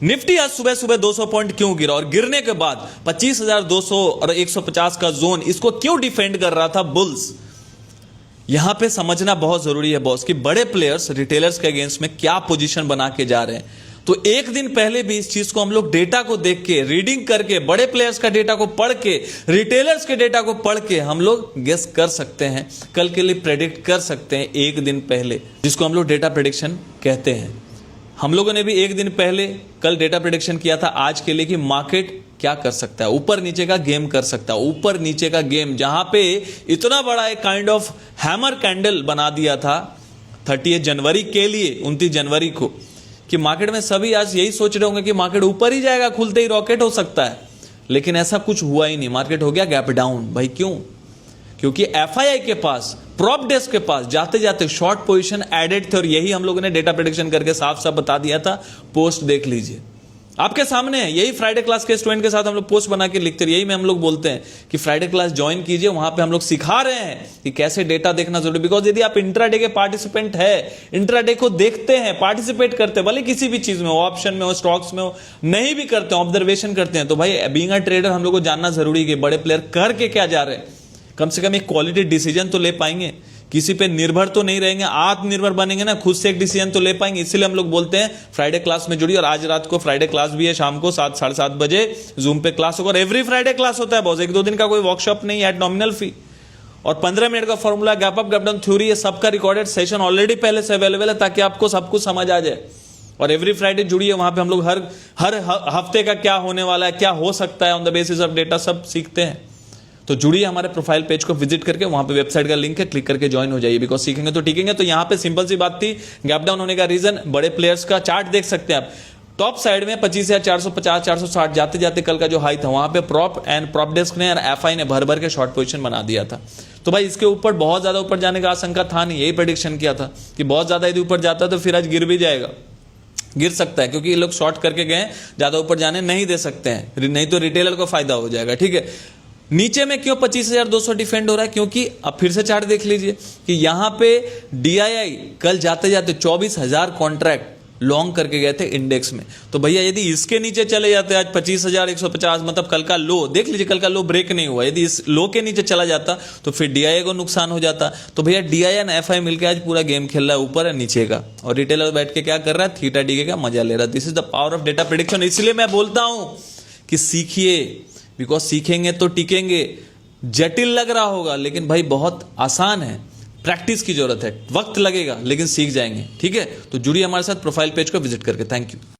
Nifty आज सुबह सुबह 200 पॉइंट क्यों गिरा और गिरने के बाद 25,200 और 150 का जोन इसको क्यों डिफेंड कर रहा था बुल्स। यहां पे समझना बहुत जरूरी है बॉस कि बड़े प्लेयर्स रिटेलर्स के अगेंस्ट में क्या पोजीशन बना के जा रहे हैं। तो एक दिन पहले भी इस चीज को हम लोग डेटा को देख के, रीडिंग करके, बड़े प्लेयर्स का डेटा को पढ़ के, रिटेलर्स के डेटा को पढ़ के हम लोग गेस कर सकते हैं, कल के लिए प्रेडिक्ट कर सकते हैं एक दिन पहले, जिसको हम लोग डेटा प्रेडिक्शन कहते हैं। हम लोगों ने भी एक दिन पहले कल डेटा प्रेडिक्शन किया था आज के लिए कि मार्केट क्या कर सकता है, ऊपर नीचे का गेम कर सकता है, ऊपर नीचे का गेम, जहां पे इतना बड़ा एक काइंड ऑफ हैमर कैंडल बना दिया था 30 जनवरी के लिए, 29 जनवरी को, कि मार्केट में सभी आज यही सोच रहे होंगे कि मार्केट ऊपर ही जाएगा, खुलते ही रॉकेट हो सकता है। लेकिन ऐसा कुछ हुआ ही नहीं, मार्केट हो गया गैप डाउन। भाई क्यों? क्योंकि एफआईआई के पास, प्रॉप डेस्क के पास जाते जाते शॉर्ट पोजीशन एडेड थे और यही हम लोगों ने डेटा प्रेडिक्शन करके साफ साफ बता दिया था। पोस्ट देख लीजिए, आपके सामने है। यही फ्राइडे क्लास के स्टूडेंट के साथ हम लोग पोस्ट बना के लिखते हैं। यही में हम लोग बोलते हैं कि फ्राइडे क्लास ज्वाइन कीजिए, वहां पे हम लोग सिखा रहे हैं कि कैसे डेटा देखना जरूरी। बिकॉज यदि आप इंट्राडे के पार्टिसिपेंट है, इंट्राडे को देखते हैं, पार्टिसिपेट करते हैं, भले किसी भी चीज में हो, ऑप्शन में हो, स्टॉक्स में हो, नहीं भी करते हैं, ऑब्जर्वेशन करते हैं, तो भाई बीइंग अ ट्रेडर हम लोग को जानना जरूरी है कि बड़े प्लेयर करके क्या जा रहे हैं। कम से कम एक क्वालिटी डिसीजन तो ले पाएंगे, किसी पे निर्भर तो नहीं रहेंगे, आत्मनिर्भर बनेंगे ना, खुद से एक डिसीजन तो ले पाएंगे। इसलिए हम लोग बोलते हैं फ्राइडे क्लास में जुड़िए। और आज रात को फ्राइडे क्लास भी है, शाम को 7 साढ़े 7 बजे जूम पे क्लास होगा। और एवरी फ्राइडे क्लास होता है बॉस, 1-2 दिन का कोई वर्कशॉप नहीं, एट नॉमिनल फी। और 15 मिनट का formula, gap up gap down theory, ये सबका रिकॉर्डेड सेशन ऑलरेडी पहले से अवेलेबल है, ताकि आपको सब कुछ समझ आ जाए। और एवरी फ्राइडे जुड़िए, वहां पे हम लोग हर हफ्ते का क्या होने वाला है, क्या हो सकता है, on the basis of data सब सीखते हैं। तो जुड़िए, हमारे प्रोफाइल पेज को विजिट करके, वहां पे वेबसाइट का लिंक है, क्लिक करके ज्वाइन हो जाइए। बिकॉज सीखेंगे तो टीकेंगे। तो यहां पे सिंपल सी बात थी, गैप डाउन होने का रीजन, बड़े प्लेयर्स का चार्ट देख सकते हैं आप। टॉप साइड में 25,450 460 जाते जाते कल का जो हाई था, वहां पे प्रॉप डेस्क ने और एफआई ने भर भर के शॉर्ट पोजीशन बना दिया था। तो भाई इसके ऊपर बहुत ज्यादा ऊपर जाने का आशंका था नहीं। यही प्रेडिक्शन किया था कि बहुत ज्यादा यदि ऊपर जाता तो फिर आज गिर भी जाएगा, गिर सकता है, क्योंकि ये लोग शॉर्ट करके गए, ज्यादा ऊपर जाने नहीं दे सकते हैं, नहीं तो रिटेलर को फायदा हो जाएगा। ठीक है, नीचे में क्यों 25,200 डिफेंड हो रहा है? क्योंकि अब फिर से चार्ट देख लीजिए कि यहां पे डीआईआई कल जाते जाते 24,000 कॉन्ट्रैक्ट लॉन्ग करके गए थे इंडेक्स में। तो भैया यदि इसके नीचे चले जाते आज 25,150, मतलब कल का लो देख लीजिए, कल का लो ब्रेक नहीं हुआ, यदि इस लो के नीचे चला जाता तो फिर डीआईआई को नुकसान हो जाता। तो भैया डीआईआई और एफआई मिलकर आज पूरा गेम खेल रहा है, ऊपर है नीचे का, और रिटेलर बैठ के क्या कर रहा है, थीटा डीके का मजा ले रहा है। This is the power of data prediction. इसलिए मैं बोलता हूं कि सीखिए, बिकॉज सीखेंगे तो टिकेंगे। जटिल लग रहा होगा, लेकिन भाई बहुत आसान है, प्रैक्टिस की जरूरत है, वक्त लगेगा, लेकिन सीख जाएंगे। ठीक है, तो जुड़िए हमारे साथ प्रोफाइल पेज को विजिट करके। Thank you.